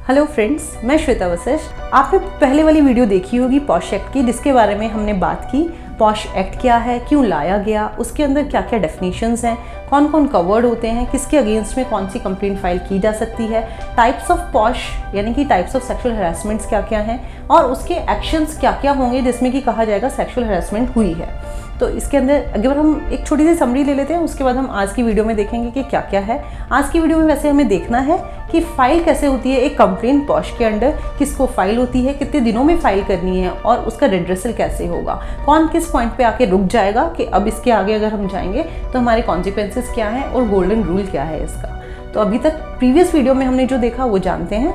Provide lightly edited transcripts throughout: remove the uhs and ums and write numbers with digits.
Hello friends, मैं श्वेता वशिष्ठ। आपने पहले वाली वीडियो देखी होगी पॉश एक्ट की, जिसके बारे में हमने बात की पॉश एक्ट क्या है, क्यों लाया गया, उसके अंदर क्या क्या डेफिनेशंस हैं, कौन कौन कवर्ड होते हैं, किसके अगेंस्ट में कौन सी कंप्लेंट फाइल की जा सकती है, टाइप्स ऑफ पॉश यानी कि टाइप्स ऑफ सेक्सुअल हरासमेंट्स क्या क्या हैं और उसके एक्शंस क्या क्या होंगे जिसमें कि कहा जाएगा सेक्सुअल हरासमेंट हुई है। तो इसके अंदर अगर हम एक छोटी सी समरी ले लेते हैं, उसके बाद हम आज की वीडियो में देखेंगे कि क्या क्या है। आज की वीडियो में वैसे हमें देखना है कि फाइल कैसे होती है एक कंप्लेंट पॉश के अंडर, किसको फाइल होती है, कितने दिनों में फाइल करनी है और उसका रिड्रेसल कैसे होगा, कौन किस पॉइंट पे आके रुक जाएगा कि अब इसके आगे अगर हम जाएंगे तो हमारे कॉन्सिक्वेंसेस क्या हैं और गोल्डन रूल क्या है इसका। तो अभी तक प्रीवियस वीडियो में हमने जो देखा वो जानते हैं।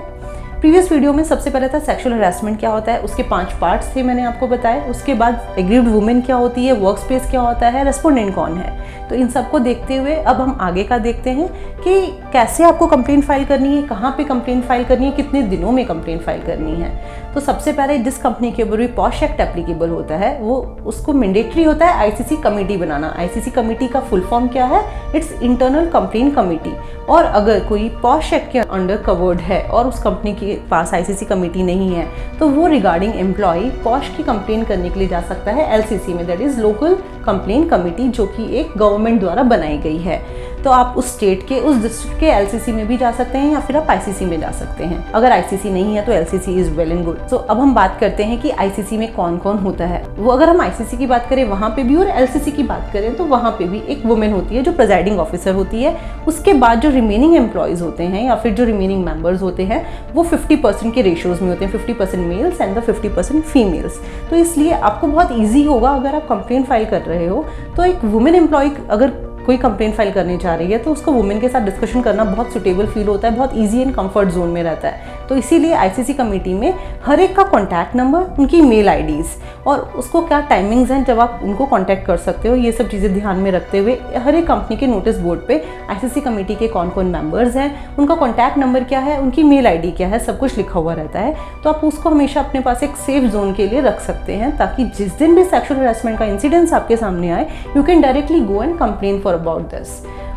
प्रीवियस वीडियो में सबसे पहले था सेक्सुअल हरासमेंट क्या होता है, उसके 5 पार्ट्स थे मैंने आपको बताया। उसके बाद एग्रीव्ड वुमेन क्या होती है, वर्क स्पेस क्या होता है, रेस्पोंडेंट कौन है। तो इन सबको देखते हुए अब हम आगे का देखते हैं कि कैसे आपको कंप्लेंट फाइल करनी है, कहाँ पे कंप्लेंट फाइल करनी है, कितने दिनों में कंप्लेंट फाइल करनी है। तो सबसे पहले जिस कंपनी के ऊपर भी पॉश एक्ट एप्लीकेबल होता है वो उसको मैंडेटरी होता है आईसीसी कमेटी बनाना। आईसीसी कमेटी का फुल फॉर्म क्या है, इट्स इंटरनल कंप्लेंट कमेटी। और अगर कोई पॉश एक्ट के अंडर कवर्ड है और उस कंपनी के पास आईसीसी कमेटी नहीं है तो वो रिगार्डिंग एम्प्लॉय पॉश की कंप्लेंट करने के लिए जा सकता है एलसीसी में, that is local complaint committee, जो कि एक गवर्नमेंट द्वारा बनाई गई है। तो आप उस स्टेट के उस डिस्ट्रिक्ट के एलसीसी में भी जा सकते हैं या फिर आप आईसीसी में जा सकते हैं। अगर आईसीसी नहीं है तो LCC is well and good. तो अब हम बात करते हैं कि आईसीसी में कौन कौन होता है। वो अगर हम आईसीसी की बात करें वहां पे भी और एलसीसी की बात करें तो वहां पे भी एक वुमेन होती है जो प्रिजाइडिंग ऑफिसर होती है। उसके बाद जो रिमेनिंग एम्प्लॉयज होते हैं या फिर जो रिमेनिंग मेंबर्स होते हैं वो 50% के रेशियोज में होते हैं, 50% मेल्स एंड द 50% फीमेल्स। तो इसलिए आपको बहुत ईजी होगा अगर आप कंप्लेंट फाइल कर रहे हो तो एक वुमेन एम्प्लॉय अगर कोई कंप्लेंट फाइल करने जा रही है तो उसको वुमेन के साथ डिस्कशन करना बहुत सुटेबल फील होता है, बहुत इजी एंड कंफर्ट जोन में रहता है। तो इसीलिए आईसीसी कमेटी में हर एक का कॉन्टैक्ट नंबर, उनकी मेल आईडीज़ और उसको क्या टाइमिंग्स हैं जब आप उनको कॉन्टैक्ट कर सकते हो, ये सब चीज़ें ध्यान में रखते हुए हर एक कंपनी के नोटिस बोर्ड पे आईसीसी कमेटी के कौन कौन मेंबर्स हैं, उनका कॉन्टैक्ट नंबर क्या है, उनकी मेल आईडी क्या है, सब कुछ लिखा हुआ रहता है। तो आप उसको हमेशा अपने पास एक सेफ जोन के लिए रख सकते हैं ताकि जिस दिन भी सेक्सुअल हरासमेंट का इंसिडेंस आपके सामने आए you can directly go and complain for about this.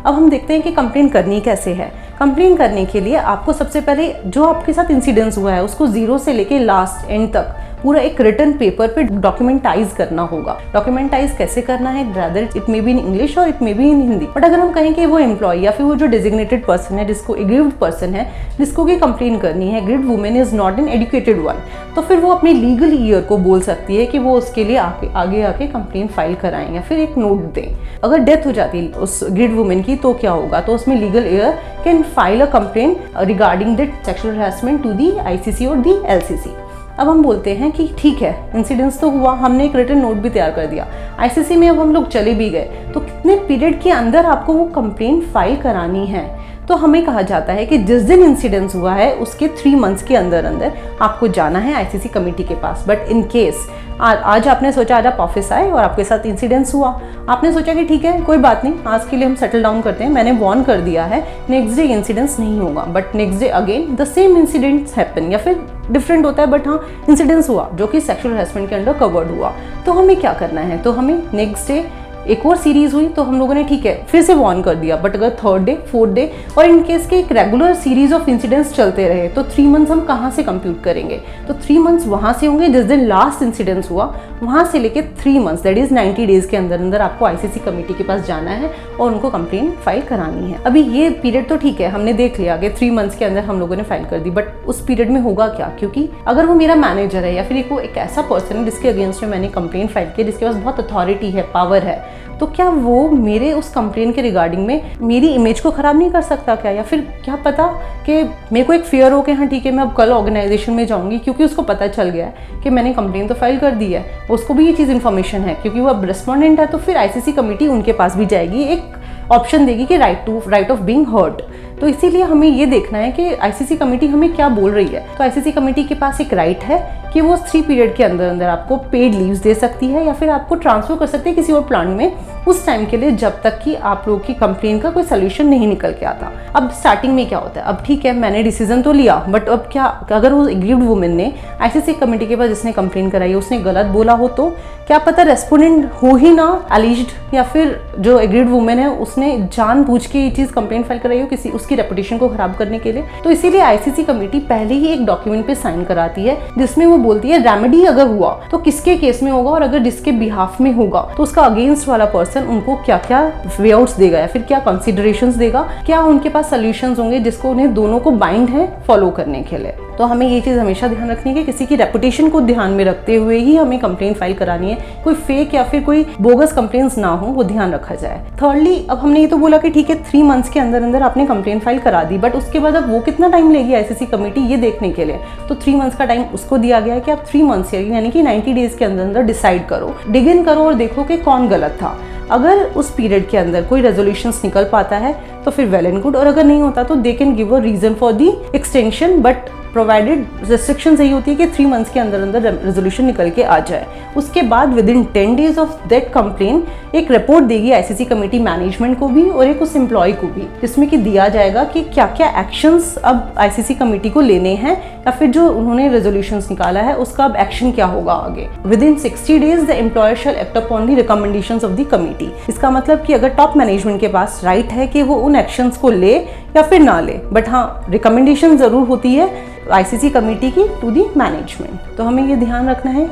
अब हम देखते हैं कि कंप्लेन करनी कैसे है। कंप्लेन करने के लिए आपको सबसे पहले जो आपके साथ इंसिडेंस हुआ है उसको 0 से लेके लास्ट एंड तक पूरा एक रिटन पेपर पे डॉक्यूमेंटाइज करना होगा। डॉक्यूमेंटाइज कैसे करना है, rather it may be in English और it may be in Hindi. But अगर हम कहें कि वो एम्प्लॉय या फिर वो जो डेजिग्नेटेड पर्सन है, जिसको एग्रीव्ड पर्सन है, जिसको की कंप्लेन करनी है, aggrieved women is not an educated one, तो फिर वो अपने लीगल ईयर को बोल सकती है कि वो उसके लिए आगे आके कंप्लेन फाइल कराएं या फिर एक नोट दें। अगर डेथ हो जाती है उस एग्रीव्ड वुमेन की तो क्या होगा, तो उसमें legal heir can file a complaint regarding that sexual harassment to the ICC और दी एलसीसी। अब हम बोलते हैं कि ठीक है, इंसिडेंस तो हुआ, हमने एक रिटन नोट भी तैयार कर दिया, आईसीसी में अब हम लोग चले भी गए, तो कितने पीरियड के अंदर आपको वो कंप्लेंट फाइल करानी है। तो हमें कहा जाता है कि जिस दिन इंसिडेंस हुआ है उसके 3 मंथ्स के अंदर अंदर आपको जाना है आईसीसी कमेटी के पास। बट इन केस आज आपने सोचा आज आप ऑफिस आए और आपके साथ इंसिडेंस हुआ, आपने सोचा कि ठीक है कोई बात नहीं, आज के लिए हम सेटल डाउन करते हैं, मैंने वार्न कर दिया है, नेक्स्ट डे इंसिडेंस नहीं होगा। But next day again the same incidents happen या फिर डिफरेंट होता है, बट हाँ इंसिडेंस हुआ जो कि सेक्सुअल हरासमेंट के अंडर कवर्ड हुआ। तो हमें क्या करना है, तो हमें नेक्स्ट डे एक और सीरीज हुई तो हम लोगों ने ठीक है फिर से वार्न कर दिया। बट अगर 3rd डे 4th डे और इन केस के एक रेगुलर सीरीज ऑफ इंसिडेंट्स चलते रहे तो 3 मंथ्स हम कहाँ से कंप्यूट करेंगे, तो 3 मंथ्स वहाँ से होंगे जिस दिन लास्ट इंसिडेंस हुआ, वहाँ से लेके 3 मंथ्स दैट इज 90 डेज के अंदर अंदर आपको आईसीसी कमेटी के पास जाना है और उनको कंप्लेन फाइल करानी है। अभी ये पीरियड तो ठीक है हमने देख लिया कि 3 मंथ्स के अंदर हम लोगों ने फाइल कर दी, बट उस पीरियड में होगा क्या, क्योंकि अगर वो मेरा मैनेजर है या फिर एक ऐसा पर्सन है जिसके अगेंस्ट में मैंने कंप्लेन फाइल किया, जिसके पास बहुत अथॉरिटी है, पावर है, तो क्या वो मेरे उस कंप्लेन के रिगार्डिंग में मेरी इमेज को ख़राब नहीं कर सकता क्या, या फिर क्या पता कि मेरे को एक फियर हो कि हाँ ठीक है मैं अब कल ऑर्गेनाइजेशन में जाऊंगी क्योंकि उसको पता चल गया है कि मैंने कंप्लेन तो फाइल कर दी है, उसको भी ये चीज़ इन्फॉर्मेशन है क्योंकि वो अब रेस्पोंडेंट है, तो फिर आईसीसी कमेटी उनके पास भी जाएगी, एक ऑप्शन देगी कि राइट ऑफ बीइंग हर्ट। तो इसीलिए हमें ये देखना है कि आईसीसी कमेटी हमें क्या बोल रही है। तो आईसीसी कमेटी के पास एक राइट है कि वो 3 पीरियड के अंदर अंदर आपको पेड लीव्स दे सकती है या फिर आपको ट्रांसफ़र कर सकती है किसी और प्लांट में उस टाइम के लिए, जब तक कि आप लोगों की कंप्लेन का कोई सोल्यूशन नहीं निकल के आता। अब स्टार्टिंग में क्या होता है, अब ठीक है मैंने डिसीजन तो लिया, बट अब क्या अगर वो एग्रीव्ड वुमेन ने आईसीसी कमेटी के पास जिसने कंप्लेन कराई उसने गलत बोला हो, तो क्या पता रेस्पोंडेंट हो ही ना एलिज्ड, या फिर जो एग्रीव्ड वुमेन है उसने जानबूझ के ये चीज़ कंप्लेन फाइल कराई हो किसी उसकी रेपुटेशन को खराब करने के लिए। तो इसीलिए आईसीसी कमेटी पहले ही एक डॉक्यूमेंट पे साइन कराती है जिसमें वो बोलती है रेमेडी अगर हुआ तो किसके केस में होगा, और अगर जिसके बिहाफ में होगा तो उसका अगेंस्ट वाला पर्सन उनको क्या क्या वे आउट्स देगा या फिर क्या कंसिडरेशंस देगा, क्या उनके पास सोल्यूशंस होंगे जिसको उन्हें दोनों को बाइंड है फॉलो करने के लिए। तो हमें ये चीज़ हमेशा ध्यान रखनी है कि किसी की रेपुटेशन को ध्यान में रखते हुए ही हमें कंप्लेन फाइल करानी है, कोई फेक या फिर कोई बोगस कंप्लेन्स ना हो, वो ध्यान रखा जाए। थर्डली, अब हमने ये तो बोला कि ठीक है 3 मंथ्स के अंदर अंदर आपने कंप्लेन फाइल करा दी, बट उसके बाद अब वो कितना टाइम लेगी आईसीसी कमेटी ये देखने के लिए, तो 3 मंथ्स का टाइम उसको दिया गया है कि आप 3 मंथ्स यानी कि 90 डेज के अंदर अंदर डिसाइड करो, डिग इन करो और देखो कि कौन गलत था। अगर उस पीरियड के अंदर कोई रेजोल्यूशंस निकल पाता है तो फिर वेल एंड गुड, और अगर नहीं होता तो they can give a reason for the extension, but provided restriction यही होती है कि 3 मंथ्स के अंदर अंदर रेजोल्यूशन निकल के आ जाए। उसके बाद with in 10 days of that complain एक रिपोर्ट देगी आईसीसी कमेटी मैनेजमेंट को भी और एक उस एम्प्लॉय को भी, जिसमें कि दिया जाएगा कि क्या क्या एक्शंस अब आईसीसी कमेटी को लेने हैं या फिर जो उन्होंने रेजोल्यूशंस निकाला है उसका अब एक्शन क्या होगा आगे। Within 60 days the employer shall act upon the recommendations of the committee. इसका मतलब कि अगर टॉप मैनेजमेंट के पास राइट है कि वो उन एक्शंस को ले या फिर ना ले, बट हाँ रिकमेंडेशन जरूर होती है आईसीसी कमेटी की टू दी मैनेजमेंट। तो हमें ये ध्यान रखना है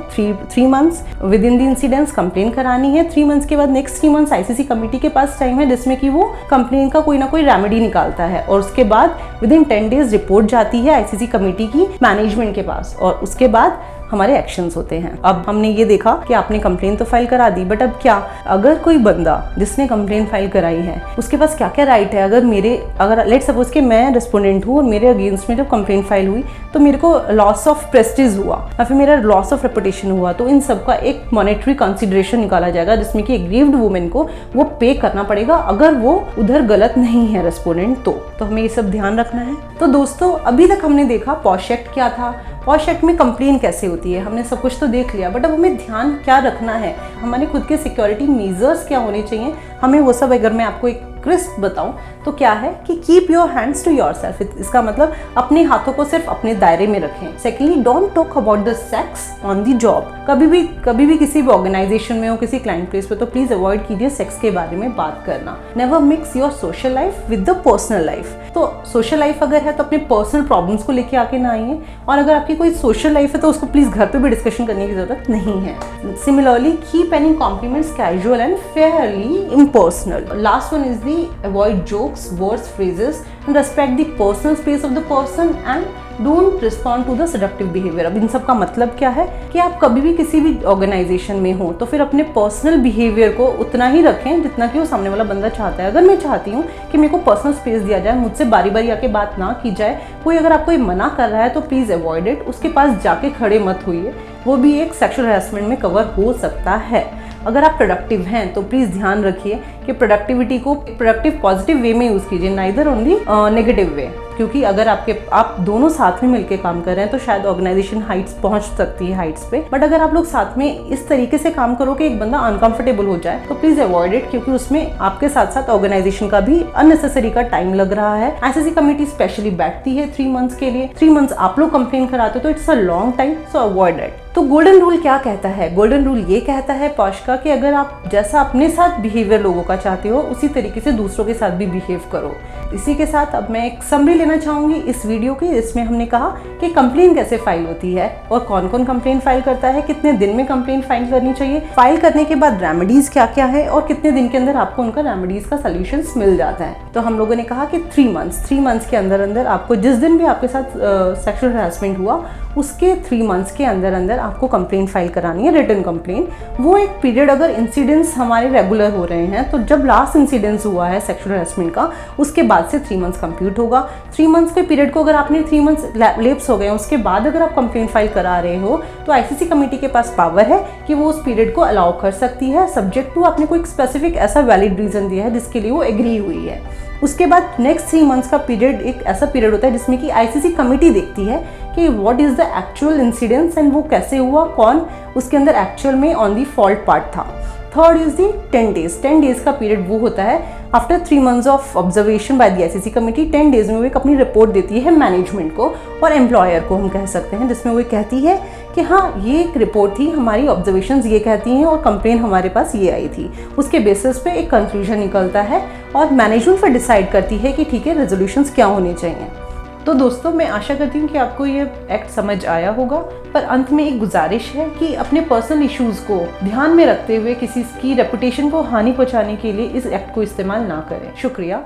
3 months with in the incidents complain करानी है। 3 मंथ्स के बाद नेक्स्ट 3 मंथ्स आईसीसी कमेटी के पास टाइम है जिसमें कि वो कंप्लेन का कोई ना कोई रेमेडी निकालता है, और उसके बाद विद इन 10 डेज रिपोर्ट जाती है आईसीसी कमेटी की मैनेजमेंट के पास, और उसके बाद हमारे एक्शंस होते हैं। अब हमने ये देखा कि आपने कंप्लेन तो फाइल करा दी, बट अब क्या अगर कोई बंदा जिसने कंप्लेन फाइल कराई है उसके पास क्या क्या राइट है। अगर लेट सपोज कि मैं रिस्पोंडेंट हूँ और मेरे अगेंस्ट में जब कंप्लेन फाइल हुई तो मेरे को लॉस ऑफ प्रेस्टीज हुआ या फिर मेरा लॉस ऑफ रेपुटेशन हुआ, तो इन सब का एक मॉनेटरी कंसिडरेशन निकाला जाएगा जिसमें कि एग्रीव्ड वुमेन को वो पे करना पड़ेगा अगर वो उधर गलत नहीं है रेस्पोंडेंट। तो हमें ये सब ध्यान रखना है। तो दोस्तों अभी तक हमने देखा पॉश एक्ट क्या था, पॉश एक्ट में कंप्लेन कैसे होती है, हमने सब कुछ तो देख लिया, बट अब हमें ध्यान क्या रखना है, हमारे खुद के सिक्योरिटी मेजर्स क्या होने चाहिए, हमें वो सब अगर मैं आपको एक क्रिस्प बताऊं तो क्या है कि keep your hands to yourself. इसका मतलब अपने हाथों को सिर्फ अपने दायरे में रखें। Secondly, don't talk about the sex on the job. कभी भी किसी भी ऑर्गेनाइजेशन में हो, किसी क्लाइंट प्लेस पे, तो प्लीज अवॉइड कीजिए सेक्स के बारे में बात करना। Never mix your social life with the personal life. तो सोशल लाइफ अगर है तो अपने पर्सनल प्रॉब्लम्स को लेके आके ना आइए, और अगर आपकी कोई सोशल लाइफ है तो उसको प्लीज घर पे भी डिस्कशन करने की जरूरत नहीं है। Similarly, keep any compliments casual and fairly impersonal. Last one is the avoid jokes, words, phrases and respect the personal space of the person and don't respond to the seductive behavior। अब इन सब का मतलब क्या है कि आप कभी भी किसी भी ऑर्गेनाइजेशन में हो तो फिर अपने पर्सनल बिहेवियर को उतना ही रखें जितना कि वो सामने वाला बंदा चाहता है। अगर मैं चाहती हूँ कि मेरे को पर्सनल स्पेस दिया जाए, मुझसे बारी बारी आके बात ना की जाए, कोई अगर आपको ये मना कर रहा है तो प्लीज़ अवॉइड इट, उसके पास जाके खड़े मत होइए, वो भी एक सेक्सुअल हैरेसमेंट में कवर हो सकता है। अगर आप प्रोडक्टिव हैं तो प्लीज़ ध्यान रखिए कि प्रोडक्टिविटी को प्रोडक्टिव पॉजिटिव वे में यूज़ कीजिए, नाइदर ओनली नेगेटिव वे, क्योंकि अगर आप दोनों साथ में मिलकर काम कर रहे हैं तो शायद ऑर्गेनाइजेशन हाइट्स पहुंच सकती है हाइट्स पे, बट अगर आप लोग साथ में इस तरीके से काम करो कि एक बंदा अनकंफर्टेबल हो जाए तो प्लीज अवॉइड इट, क्योंकि उसमें आपके साथ साथ ऑर्गेनाइजेशन का भी अननेसेसरी का टाइम लग रहा है। आईसीसी कमेटी स्पेशली बैठती है 3 मंथ्स के लिए, 3 मंथ्स आप लोग कंप्लेन कराते हो तो it's a long time, so avoid it. तो गोल्डन रूल क्या कहता है? गोल्डन रूल ये कहता है पॉश का कि अगर आप जैसा अपने साथ बिहेवियर लोगों का चाहते हो उसी तरीके से दूसरों के साथ भी बिहेव करो। इसी के साथ अब मैं एक समरी लेना चाहूंगी इस वीडियो की, इसमें हमने कहा कि कंप्लेन कैसे फाइल होती है और कौन कौन कंप्लेन फाइल करता है, कितने दिन में कंप्लेन फाइल करनी चाहिए, फाइल करने के बाद रेमेडीज क्या क्या है और कितने दिन के अंदर आपको उनका रेमेडीज का सोल्यूशन मिल जाता है। तो हम लोगों ने कहा कि 3 मंथ्स के अंदर अंदर आपको जिस दिन भी आपके साथ सेक्सुअल हैरेसमेंट हुआ उसके 3 मंथ्स के अंदर अंदर आपको कंप्लेन फाइल करानी है, रिटन कंप्लेन। वो एक पीरियड अगर इंसिडेंट्स हमारे रेगुलर हो रहे हैं तो जब लास्ट इंसिडेंट्स हुआ है सेक्सुअल हैरेसमेंट का उसके बाद से 3 मंथ्स कंप्लीट होगा। 3 मंथ्स के पीरियड को अगर आपने 3 मंथ्स लैप्स हो गए उसके बाद अगर आप कंप्लेन फाइल करा रहे हो तो आईसीसी कमेटी के पास पावर है कि वो उस पीरियड को अलाउ कर सकती है, सब्जेक्ट टू आपने कोई स्पेसिफिक ऐसा वैलिड रीजन दिया है जिसके लिए वो एग्री हुई है। उसके बाद नेक्स्ट 3 मंथ्स का पीरियड एक ऐसा पीरियड होता है जिसमें कि आईसीसी कमेटी देखती है कि what is the actual incidence and वो कैसे हुआ, कौन उसके अंदर एक्चुअल में ऑन दी फॉल्ट पार्ट था। Third is the 10 days. 10 days का पीरियड वो होता है after 3 months of observation by the SEC committee. 10 days में वो एक अपनी रिपोर्ट देती है मैनेजमेंट को और एम्प्लॉयर को हम कह सकते हैं, जिसमें वो कहती है कि हाँ ये एक रिपोर्ट थी, हमारी ऑब्जर्वेशंस ये कहती हैं और कंप्लेन हमारे पास ये आई थी। उसके बेसिस पे एक कंक्लूजन निकलता है और मैनेजमेंट फिर डिसाइड करती है कि ठीक है रेजोल्यूशंस क्या होने चाहिए। तो दोस्तों मैं आशा करती हूँ कि आपको ये एक्ट समझ आया होगा, पर अंत में एक गुजारिश है कि अपने पर्सनल इश्यूज़ को ध्यान में रखते हुए किसी की रेपुटेशन को हानि पहुँचाने के लिए इस एक्ट को इस्तेमाल ना करें। शुक्रिया।